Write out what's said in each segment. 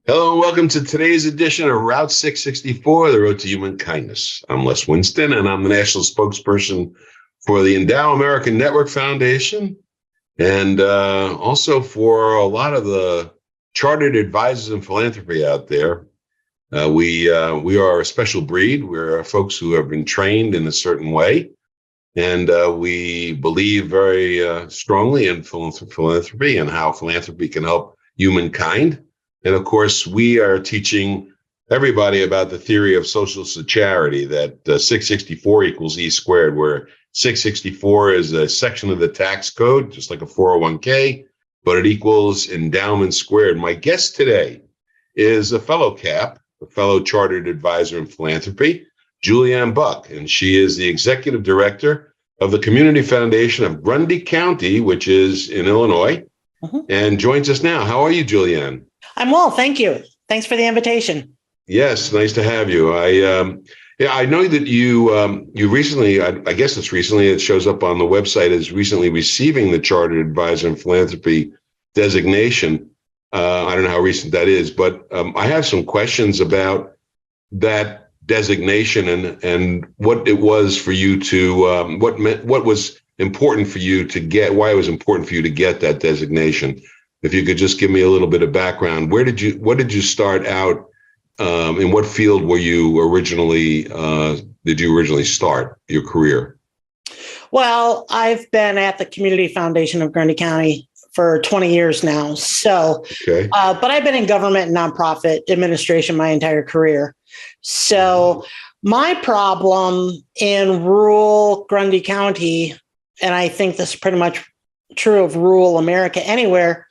Hello and welcome to today's edition of Route 664, the Road to Human Kindness. I'm Les Winston, and I'm the national spokesperson for the Endow American Network Foundation, and also for a lot of the chartered advisors in philanthropy out there. We are a special breed. We're folks who have been trained in a certain way, and we believe very strongly in philanthropy and how philanthropy can help humankind. And of course, we are teaching everybody about the theory of social charity, that 664 equals E squared, where 664 is a section of the tax code, just like a 401k, but it equals endowment squared. My guest today is a fellow CAP, a fellow chartered advisor in philanthropy, Julianne Buck, and she is the executive director of the Community Foundation of Grundy County, which is in Illinois, and joins us now. How are you, Julianne? I'm well, thank you. Thanks for the invitation. Yes, nice to have you. I know that you recently, I guess it's recently, it shows up on the website as recently receiving the Chartered Advisor in Philanthropy designation. I don't know how recent that is, but I have some questions about that designation and what it was for you to, what was important for you to get, why it was important for you to get that designation. If you could just give me a little bit of background, what did you start out, in what field were you originally, did you originally start your career? Well, I've been at the Community Foundation of Grundy County for 20 years now. So, okay. But I've been in government and nonprofit administration my entire career. So my problem in rural Grundy County, and I think this is pretty much true of rural America anywhere,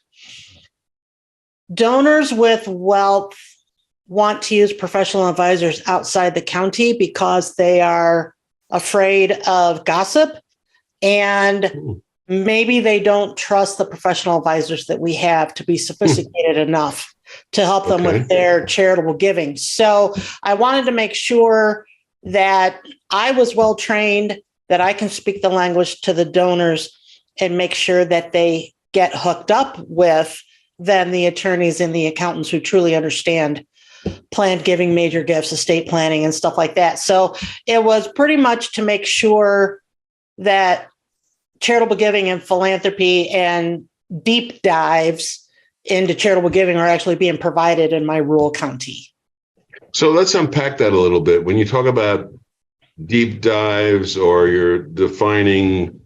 donors with wealth want to use professional advisors outside the county because they are afraid of gossip, and maybe they don't trust the professional advisors that we have to be sophisticated enough to help them with their charitable giving. So I wanted to make sure that I was well trained, that I can speak the language to the donors and make sure that they get hooked up with then the attorneys and the accountants who truly understand planned giving, major gifts, estate planning, and stuff like that. So it was pretty much to make sure that charitable giving and philanthropy and deep dives into charitable giving are actually being provided in my rural county. So let's unpack that a little bit. When you talk about deep dives, or you're defining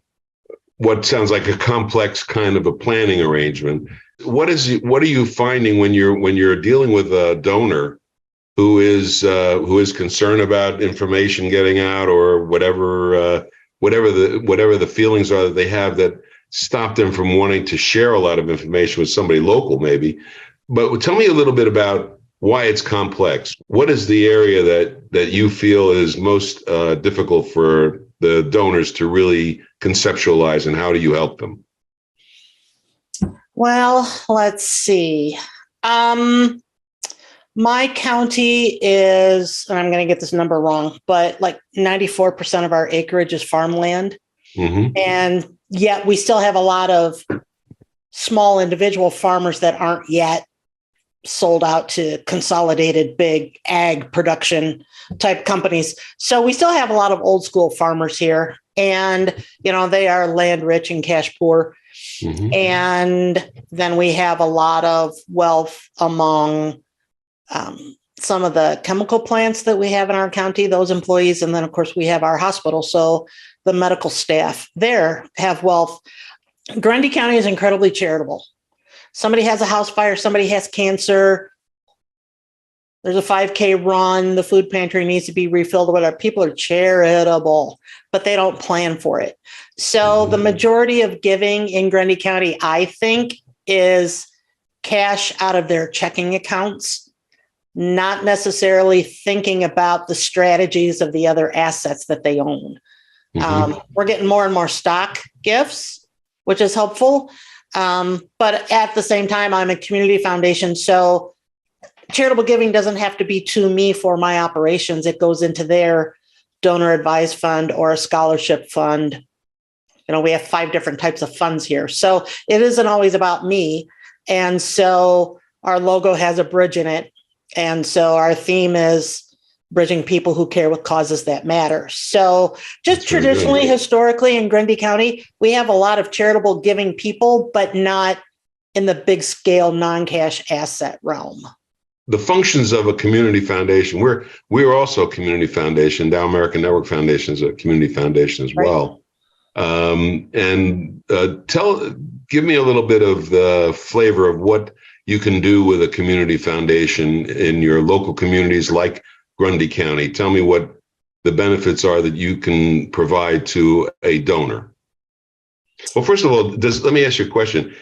what sounds like a complex kind of a planning arrangement, what are you finding when you're dealing with a donor who is concerned about information getting out, or whatever the feelings are that they have that stop them from wanting to share a lot of information with somebody local, maybe? But tell me a little bit about why it's complex. What is the area that you feel is most difficult for the donors to really conceptualize, and how do you help them? Well, let's see. My county is, and I'm going to get this number wrong, but like 94% of our acreage is farmland. And yet we still have a lot of small individual farmers that aren't yet sold out to consolidated big ag production type companies. So we still have a lot of old school farmers here, and, they are land rich and cash poor. And then we have a lot of wealth among some of the chemical plants that we have in our county, those employees. And then, of course, we have our hospital. So the medical staff there have wealth. Grundy County is incredibly charitable. Somebody has a house fire, somebody has cancer, there's a 5K run, the food pantry needs to be refilled, or whatever. People are charitable, but they don't plan for it. So the majority of giving in Grundy County, I think, is cash out of their checking accounts, not necessarily thinking about the strategies of the other assets that they own. We're getting more and more stock gifts, which is helpful. But at the same time, I'm a community foundation, so charitable giving doesn't have to be to me for my operations. It goes into their donor advised fund or a scholarship fund. We have 5 different types of funds here. So it isn't always about me. And so our logo has a bridge in it. And so our theme is bridging people who care with causes that matter. So just traditionally, historically in Grundy County, we have a lot of charitable giving people, but not in the big scale non-cash asset realm. The functions of a community foundation. We're also a community foundation. Dow American Network Foundation is a community foundation as well. Give me a little bit of the flavor of what you can do with a community foundation in your local communities like Grundy County. Tell me what the benefits are that you can provide to a donor. Well, first of all, let me ask you a question.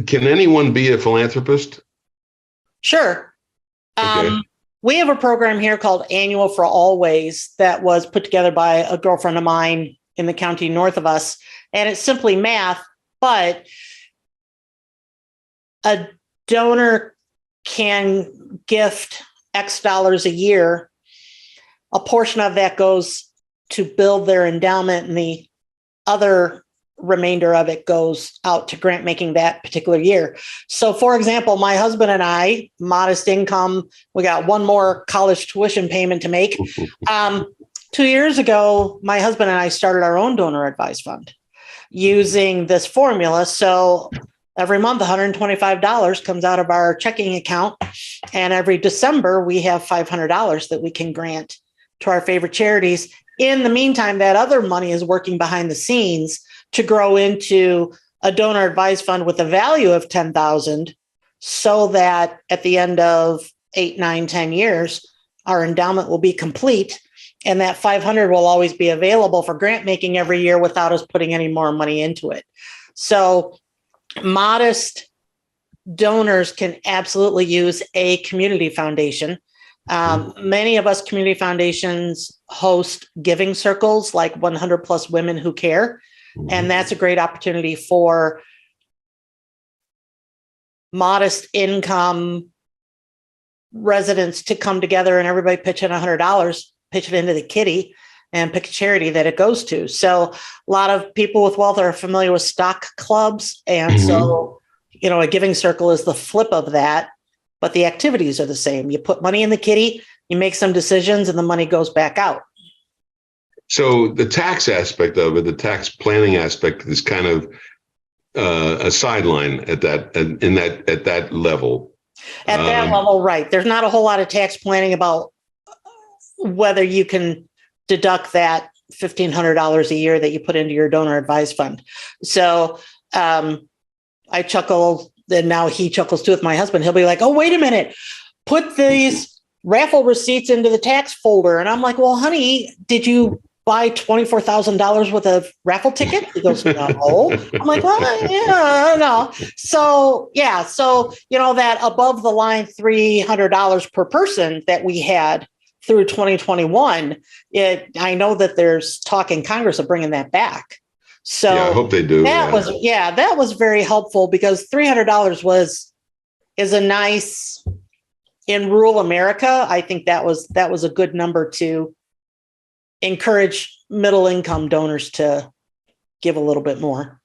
Can anyone be a philanthropist? Sure. Okay. We have a program here called Annual for Always that was put together by a girlfriend of mine in the county north of us. And it's simply math, but a donor can gift X dollars a year. A portion of that goes to build their endowment, and the other remainder of it goes out to grant making that particular year. So, for example, my husband and I, modest income, we got one more college tuition payment to make. 2 years ago, my husband and I started our own donor advised fund using this formula. So every month, $125 comes out of our checking account. And every December, we have $500 that we can grant to our favorite charities. In the meantime, that other money is working behind the scenes to grow into a donor advised fund with a value of $10,000, so that at the end of 8, 9, 10 years, our endowment will be complete. And that $500 will always be available for grant making every year without us putting any more money into it. So modest donors can absolutely use a community foundation. Many of us community foundations host giving circles like 100 plus women who care. And that's a great opportunity for modest income residents to come together and everybody pitch in $100, pitch it into the kitty, and pick a charity that it goes to. So a lot of people with wealth are familiar with stock clubs. And so, a giving circle is the flip of that, but the activities are the same. You put money in the kitty, you make some decisions, and the money goes back out. So the tax aspect of it, the tax planning aspect, is kind of a sideline at that level. At that level, right. There's not a whole lot of tax planning about whether you can deduct that $1,500 a year that you put into your donor advised fund. So I chuckle, and now he chuckles too with my husband. He'll be like, "Oh, wait a minute, put these raffle receipts into the tax folder." And I'm like, "Well, honey, did you buy $24,000 worth of raffle ticket?" He goes, "No." I'm like, "Well, yeah, no." So, yeah. So, that above the line $300 per person that we had through 2021, I know that there's talk in Congress of bringing that back. So yeah, I hope they do. That was very helpful, because $300 is a nice, in rural America, I think that was a good number to encourage middle income donors to give a little bit more.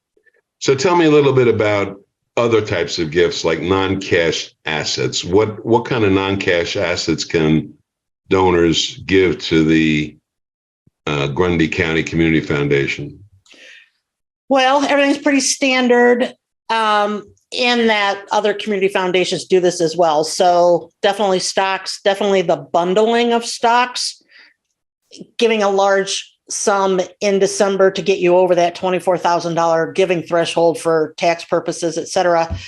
So tell me a little bit about other types of gifts, like non-cash assets. What kind of non-cash assets can donors give to the Grundy County Community Foundation? Well, everything's pretty standard in that other community foundations do this as well. So definitely stocks, definitely the bundling of stocks, giving a large sum in December to get you over that $24,000 giving threshold for tax purposes, et cetera.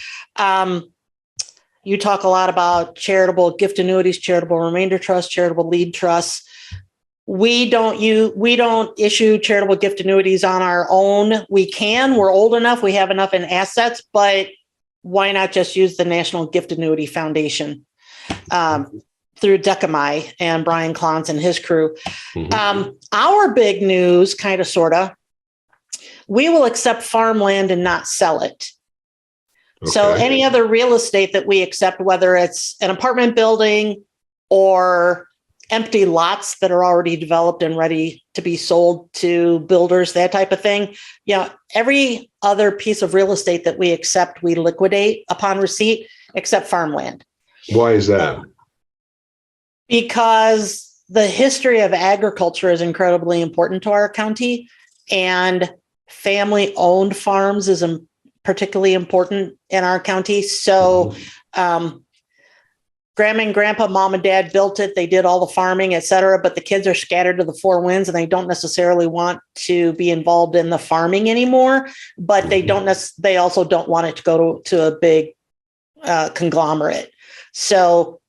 You talk a lot about charitable gift annuities, charitable remainder trusts, charitable lead trusts. We don't issue charitable gift annuities on our own. We can, we're old enough, we have enough in assets, but why not just use the National Gift Annuity Foundation through Decamai and Brian Klontz and his crew. Our big news, kind of, sort of, we will accept farmland and not sell it. Okay. So any other real estate that we accept, whether it's an apartment building or empty lots that are already developed and ready to be sold to builders, that type of thing. Every other piece of real estate that we accept, we liquidate upon receipt. except farmland. Why is that? Because the history of agriculture is incredibly important to our county, and family-owned farms is particularly important in our county. So grandma and grandpa, mom and dad built it. They did all the farming, et cetera, but the kids are scattered to the four winds and they don't necessarily want to be involved in the farming anymore, but they also don't want it to go to a big conglomerate. So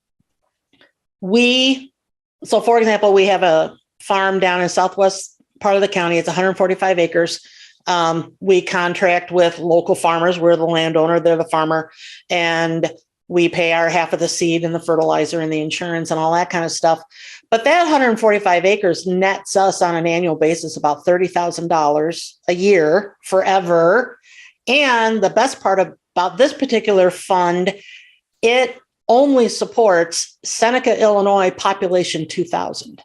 for example, we have a farm down in southwest part of the county. It's 145 acres. We contract with local farmers. We're the landowner, they're the farmer, and we pay our half of the seed and the fertilizer and the insurance and all that kind of stuff. But that 145 acres nets us on an annual basis about $30,000 a year forever. And the best part about this particular fund, it only supports Seneca, Illinois, population 2,000.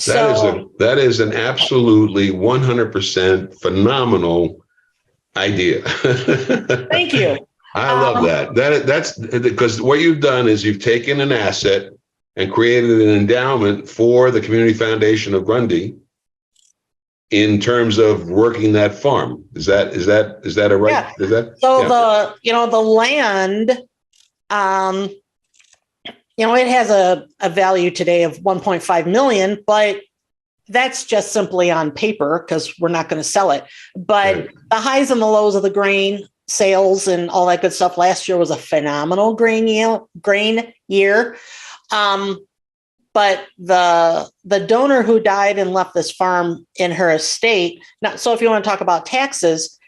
That is an absolutely 100% phenomenal idea. Thank you. I love that. That's because what you've done is you've taken an asset and created an endowment for the Community Foundation of Grundy in terms of working that farm. Is that a right? Yeah. Is that so? Yeah. The land, it has a value today of 1.5 million, but that's just simply on paper because we're not going to sell it. But right. The highs and the lows of the grain sales and all that good stuff last year was a phenomenal grain year. But the donor who died and left this farm in her estate. Now, so if you want to talk about taxes,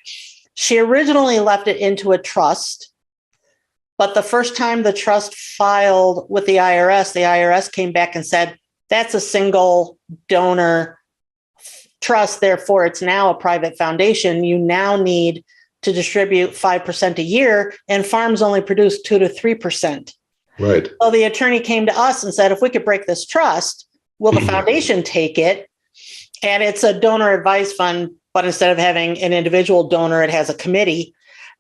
she originally left it into a trust. But the first time the trust filed with the IRS came back and said, that's a single donor trust. Therefore, it's now a private foundation. You now need to distribute 5% a year, and farms only produce 2 to 3%. Right. So the attorney came to us and said, if we could break this trust, will the foundation take it? And it's a donor advised fund, but instead of having an individual donor, it has a committee.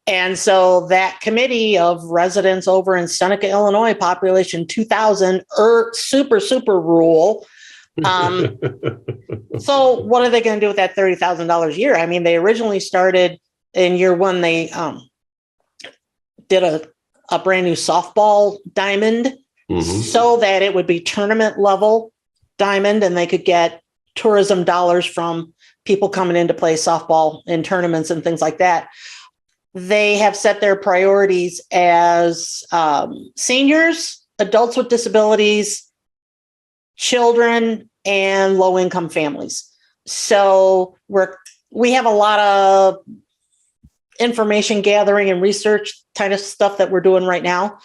And so that committee of residents over in Seneca, Illinois, population 2,000, super rural. So what are they going to do with that $30,000 a year? I mean, they originally started in year one, they did a brand new softball diamond so that it would be tournament level diamond and they could get tourism dollars from people coming in to play softball in tournaments and things like that. They have set their priorities as seniors, adults with disabilities, children, and low-income families. So we have a lot of information gathering and research kind of stuff that we're doing right now.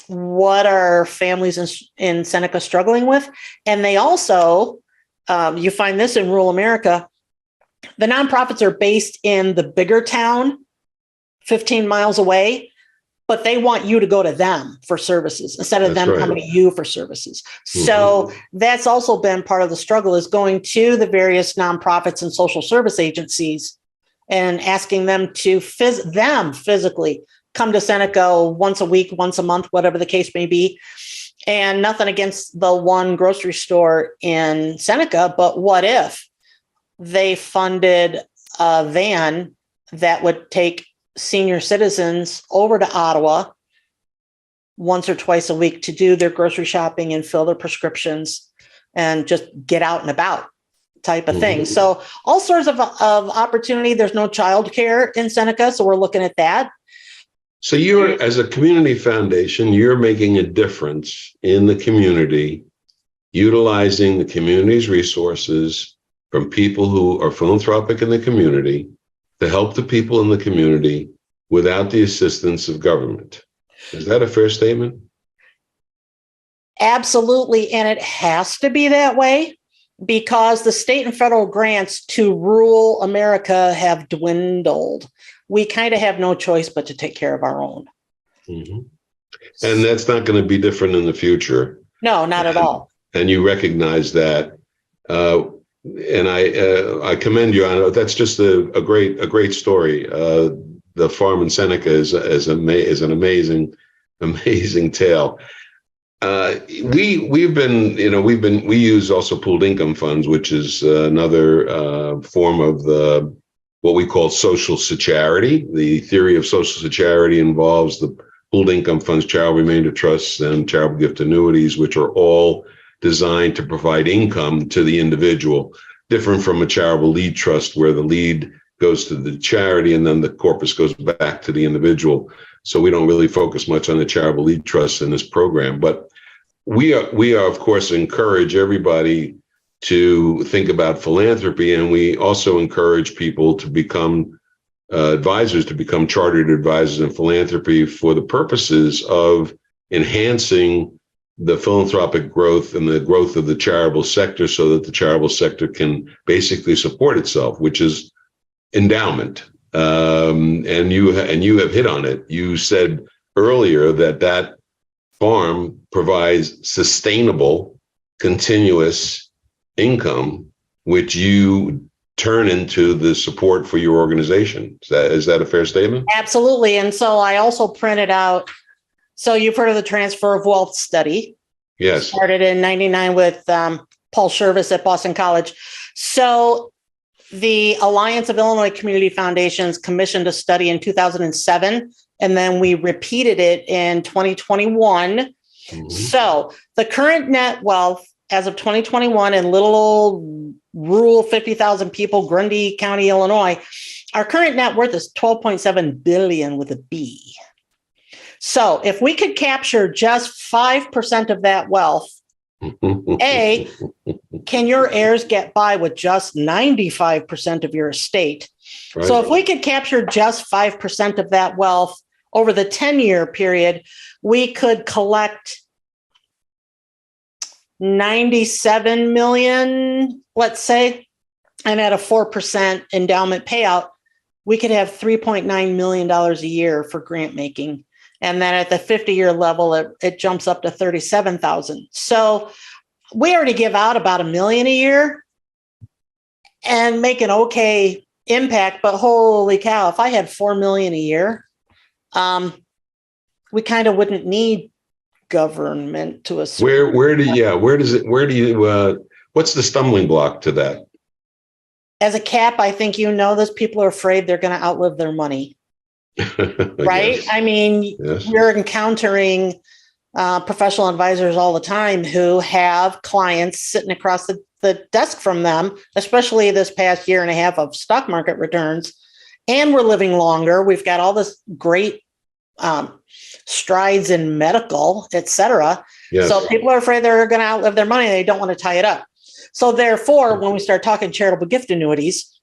What are families in Seneca struggling with? And they also, you find this in rural America, the nonprofits are based in the bigger town, 15 miles away, but they want you to go to them for services instead of them coming to you for services. So that's also been part of the struggle, is going to the various nonprofits and social service agencies and asking them to physically come to Seneca once a week, once a month, whatever the case may be. And nothing against the one grocery store in Seneca, but what if they funded a van that would take senior citizens over to Ottawa once or twice a week to do their grocery shopping and fill their prescriptions and just get out and about type of thing. So all sorts of opportunity. There's no childcare in Seneca, so we're looking at that. So you're, as a community foundation, you're making a difference in the community, utilizing the community's resources from people who are philanthropic in the community to help the people in the community without the assistance of government. Is that a fair statement? Absolutely. And it has to be that way because the state and federal grants to rural America have dwindled. We kind of have no choice but to take care of our own. And that's not going to be different in the future. No, not at all. And you recognize that. And I commend you on it. That's just a great story. the farm in Seneca is an amazing tale. We use also pooled income funds, which is another form of what we call social security. The theory of social security involves the pooled income funds, charitable remainder trusts, and charitable gift annuities, which are all designed to provide income to the individual, different from a charitable lead trust where the lead goes to the charity and then the corpus goes back to the individual. So we don't really focus much on the charitable lead trusts in this program, but we are of course encourage everybody to think about philanthropy, and we also encourage people to become advisors, to become chartered advisors in philanthropy for the purposes of enhancing the philanthropic growth and the growth of the charitable sector, so that the charitable sector can basically support itself, which is endowment. And you have hit on it. You said earlier that farm provides sustainable, continuous income, which you turn into the support for your organization. Is that a fair statement? Absolutely. And so I also printed out, so you've heard of the transfer of wealth study. Yes. Started in 99 with Paul Shervis at Boston College. So the Alliance of Illinois Community Foundations commissioned a study in 2007, and then we repeated it in 2021. Mm-hmm. So the current net wealth as of 2021 in little old rural 50,000 people, Grundy County, Illinois, our current net worth is 12.7 billion with a B. So if we could capture just 5% of that wealth, A, can your heirs get by with just 95% of your estate? Right. So if we could capture just 5% of that wealth over the 10-year period, we could collect 97 million, let's say, and at a 4% endowment payout, we could have $3.9 million a year for grant making. And then at the 50-year level, it jumps up to 37,000. So we already give out about $1 million a year and make an okay impact. But holy cow, if I had $4 million a year, we kind of wouldn't need government to a certain what's the stumbling block to that? As a cap, I think this people are afraid they're going to outlive their money. Right? Yes. I mean, yes. We're encountering professional advisors all the time who have clients sitting across the desk from them, especially this past year and a half of stock market returns. And we're living longer. We've got all this great strides in medical, et cetera. Yes. So people are afraid they're going to outlive their money. They don't want to tie it up. So therefore, when we start talking charitable gift annuities,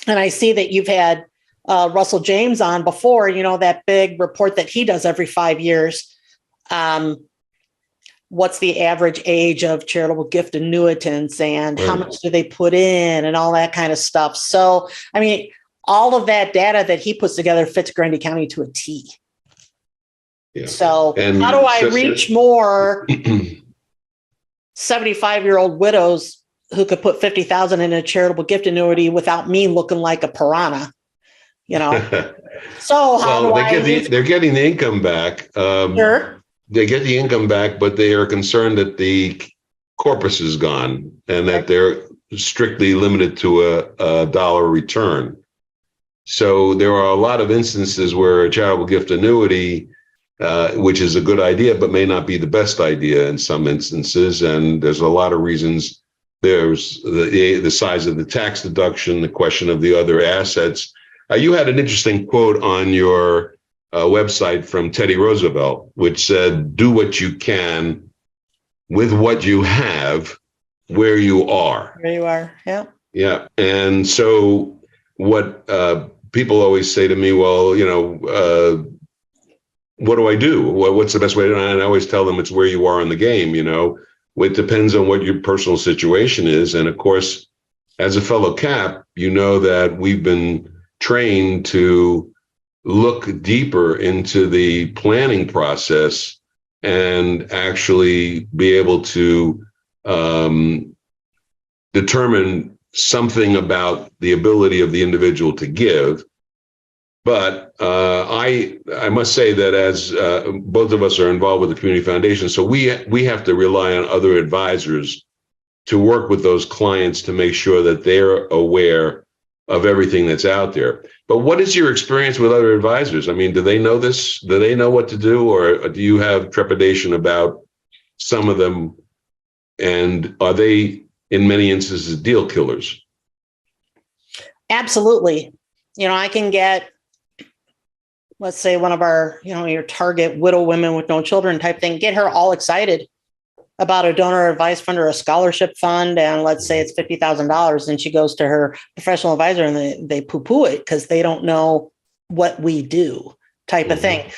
and I see that you've had Russell James on before, that big report that he does every 5 years. What's the average age of charitable gift annuitants and how much do they put in and all that kind of stuff. So, I mean, all of that data that he puts together fits Grundy County to a T. Yeah. So how do I reach more 75-year-old widows who could put $50,000 in a charitable gift annuity without me looking like a piranha? So they're getting the income back. Sure. They get the income back, but they are concerned that the corpus is gone and that they're strictly limited to a dollar return. So there are a lot of instances where a charitable gift annuity, which is a good idea, but may not be the best idea in some instances. And there's a lot of reasons. There's the size of the tax deduction, the question of the other assets. You had an interesting quote on your website from Teddy Roosevelt, which said, "Do what you can with what you have where you are." Where you are, yeah. Yeah. And so what people always say to me, well, what do I do? What's the best way to do it? And I always tell them it's where you are in the game. It depends on what your personal situation is. And of course, as a fellow cap, that we've been trained to look deeper into the planning process and actually be able to determine something about the ability of the individual to give But I must say that as both of us are involved with the community foundation, so we have to rely on other advisors to work with those clients to make sure that they're aware of everything that's out there. But what is your experience with other advisors? I mean, do they know this? Do they know what to do, or do you have trepidation about some of them? And are they, in many instances, deal killers? Absolutely. I can get, let's say, one of our, your target widow women with no children type thing, get her all excited about a donor advice fund or a scholarship fund. And let's say it's $50,000. And she goes to her professional advisor and they poo-poo it because they don't know what we do type of thing.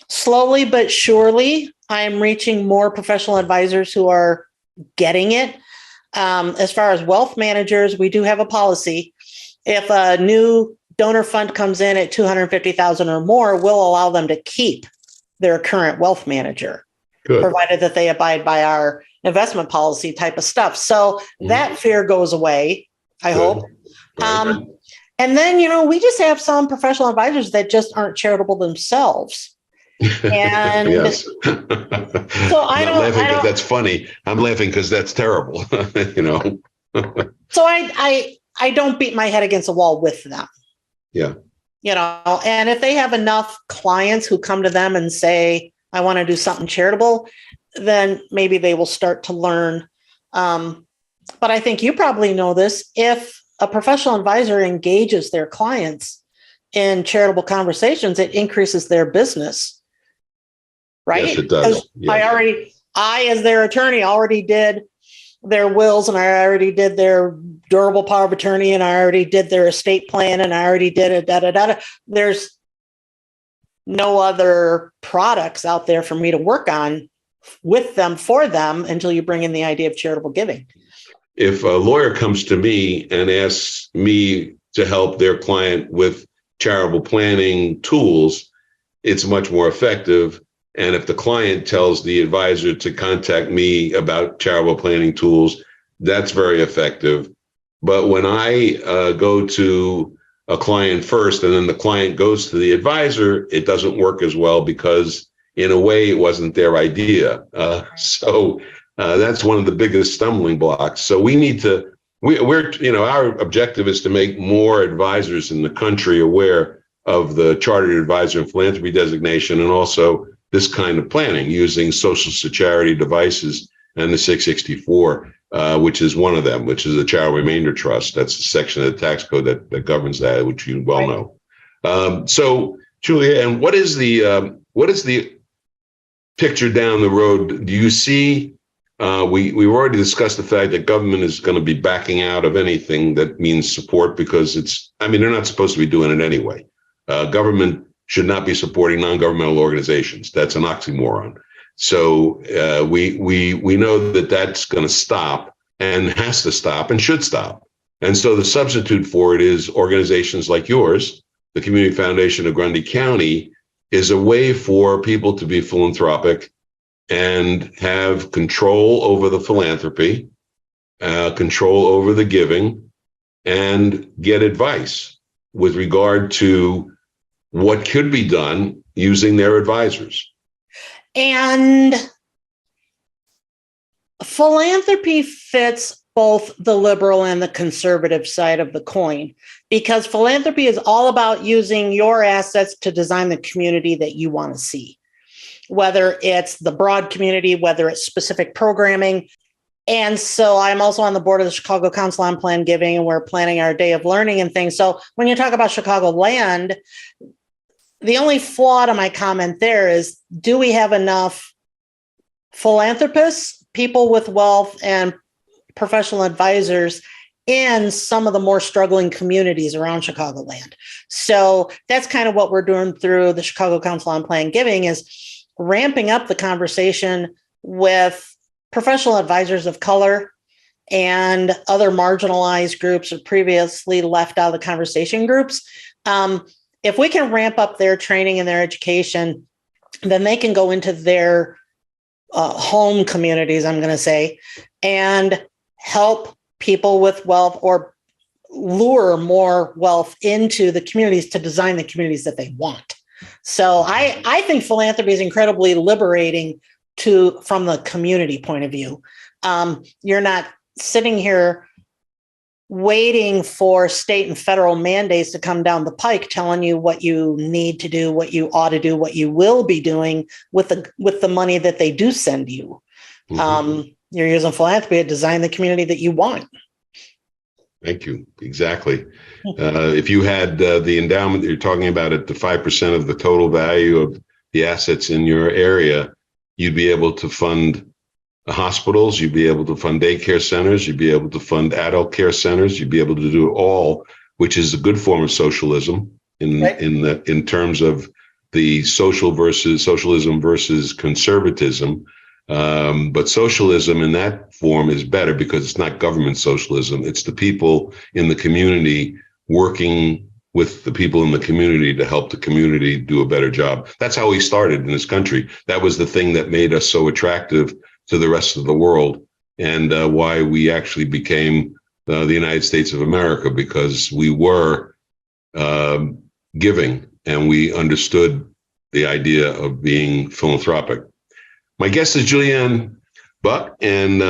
Slowly but surely, I'm reaching more professional advisors who are getting it. As far as wealth managers, we do have a policy. If a new donor fund comes in at $250,000 or more, we'll allow them to keep their current wealth manager, provided that they abide by our investment policy type of stuff. So that fear goes away, I hope. And then, we just have some professional advisors that just aren't charitable themselves. And yes. So I'm laughing because that's funny. I'm laughing because that's terrible. So I don't beat my head against the wall with them. Yeah. And if they have enough clients who come to them and say, I want to do something charitable, then maybe they will start to learn. But I think you probably know this. If a professional advisor engages their clients in charitable conversations, it increases their business. Right? Yes, it does. Yeah. I, as their attorney, already did their wills, and I already did their durable power of attorney, and I already did their estate plan, and I already did it. There's no other products out there for me to work on with them for them until you bring in the idea of charitable giving. If a lawyer comes to me and asks me to help their client with charitable planning tools, it's much more effective. And if the client tells the advisor to contact me about charitable planning tools, that's very effective. But when I go to a client first and then the client goes to the advisor, it doesn't work as well because in a way it wasn't their idea. So that's one of the biggest stumbling blocks. So we need to, our objective is to make more advisors in the country aware of the Chartered Advisor and Philanthropy designation, and also this kind of planning using social security devices and the 664, which is one of them, which is a charitable remainder trust. That's the section of the tax code that governs that, which you well know. So, Julianne, what is the picture down the road? Do you see? We've already discussed the fact that government is going to be backing out of anything that means support because they're not supposed to be doing it anyway. Government should not be supporting non-governmental organizations. That's an oxymoron. So we know that that's going to stop and has to stop and should stop. And so the substitute for it is organizations like yours, the Community Foundation of Grundy County, is a way for people to be philanthropic and have control over the philanthropy, control over the giving, and get advice with regard to what could be done using their advisors. And philanthropy fits both the liberal and the conservative side of the coin, because philanthropy is all about using your assets to design the community that you want to see, whether it's the broad community, whether it's specific programming. And so I'm also on the board of the Chicago Council on Planned Giving, and we're planning our day of learning and things. So when you talk about Chicagoland, the only flaw to my comment there is, do we have enough philanthropists, people with wealth, and professional advisors in some of the more struggling communities around Chicagoland? So that's kind of what we're doing through the Chicago Council on Planned Giving, is ramping up the conversation with professional advisors of color and other marginalized groups or previously left out of the conversation groups. If we can ramp up their training and their education, then they can go into their home communities, I'm going to say, and help people with wealth or lure more wealth into the communities to design the communities that they want. So I think philanthropy is incredibly liberating from the community point of view. You're not sitting here waiting for state and federal mandates to come down the pike telling you what you need to do, what you ought to do, what you will be doing with the money that they do send you. Mm-hmm. You're using philanthropy to design the community that you want. Thank you. Exactly. If you had the endowment that you're talking about at the 5% of the total value of the assets in your area, you'd be able to fund hospitals, you'd be able to fund daycare centers, you'd be able to fund adult care centers, you'd be able to do all, which is a good form of socialism in terms of the socialism versus conservatism. But socialism in that form is better because it's not government socialism. It's the people in the community working with the people in the community to help the community do a better job. That's how we started in this country. That was the thing that made us so attractive to the rest of the world, and why we actually became the United States of America, because we were giving and we understood the idea of being philanthropic. My guest is Julianne Buck, and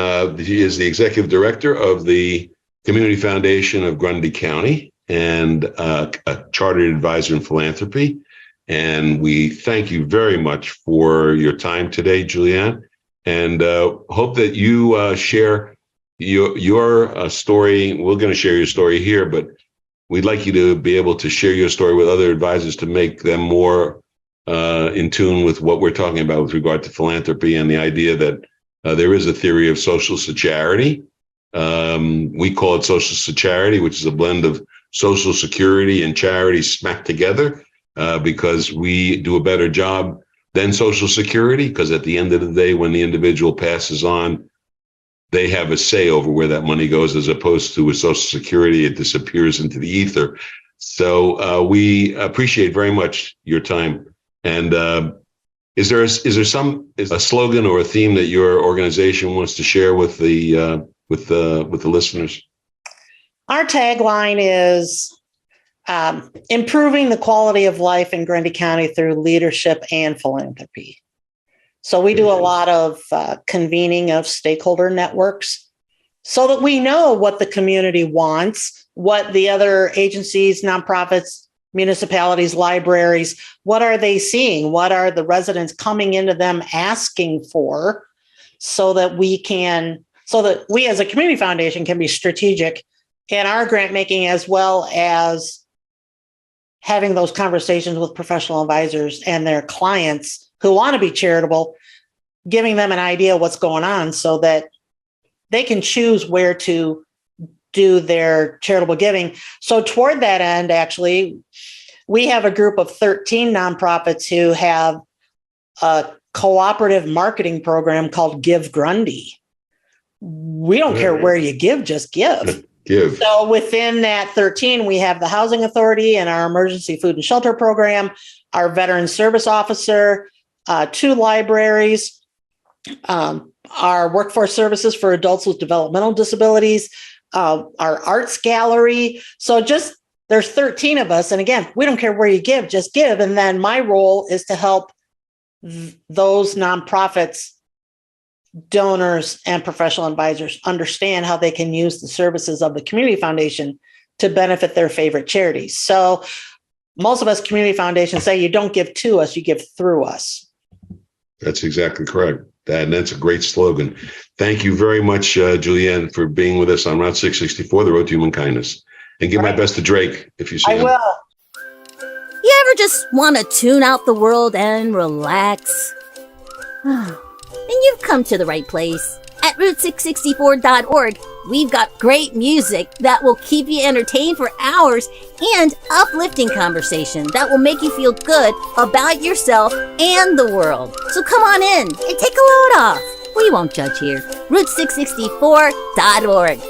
she is the executive director of the Community Foundation of Grundy County and a chartered advisor in philanthropy. And we thank you very much for your time today, Julianne, and hope that you share your story. We're going to share your story here, but we'd like you to be able to share your story with other advisors to make them more in tune with what we're talking about with regard to philanthropy and the idea that there is a theory of social charity. We call it social charity, which is a blend of social security and charity smacked together, because we do a better job than social security, because at the end of the day, when the individual passes on, they have a say over where that money goes, as opposed to with social security, it disappears into the ether. So we appreciate very much your time. And is there a slogan or a theme that your organization wants to share with the listeners? Our tagline is improving the quality of life in Grundy County through leadership and philanthropy. So we do a lot of convening of stakeholder networks so that we know what the community wants, what the other agencies, nonprofits, municipalities, libraries, what are they seeing? What are the residents coming into them asking for, so that we as a community foundation can be strategic in our grant making, as well as having those conversations with professional advisors and their clients who want to be charitable, giving them an idea of what's going on so that they can choose where to do their charitable giving. So toward that end, actually, we have a group of 13 nonprofits who have a cooperative marketing program called Give Grundy. We don't care where you give, just give. Give. So within that 13, we have the Housing Authority and our Emergency Food and Shelter Program, our Veteran Service Officer, 2 libraries, our Workforce Services for Adults with Developmental Disabilities, our Arts Gallery. So there's 13 of us. And again, we don't care where you give, just give. And then my role is to help those nonprofits, donors, and professional advisors understand how they can use the services of the Community Foundation to benefit their favorite charities. So most of us community foundations say you don't give to us, you give through us. That's exactly correct. That's a great slogan. Thank you very much, Julianne, for being with us on Route 664, the Road to Human Kindness. And give my best to Drake if you see him. I will. You ever just want to tune out the world and relax? Then you've come to the right place. At Route664.org, we've got great music that will keep you entertained for hours and uplifting conversation that will make you feel good about yourself and the world. So come on in and take a load off. We won't judge here. Route664.org.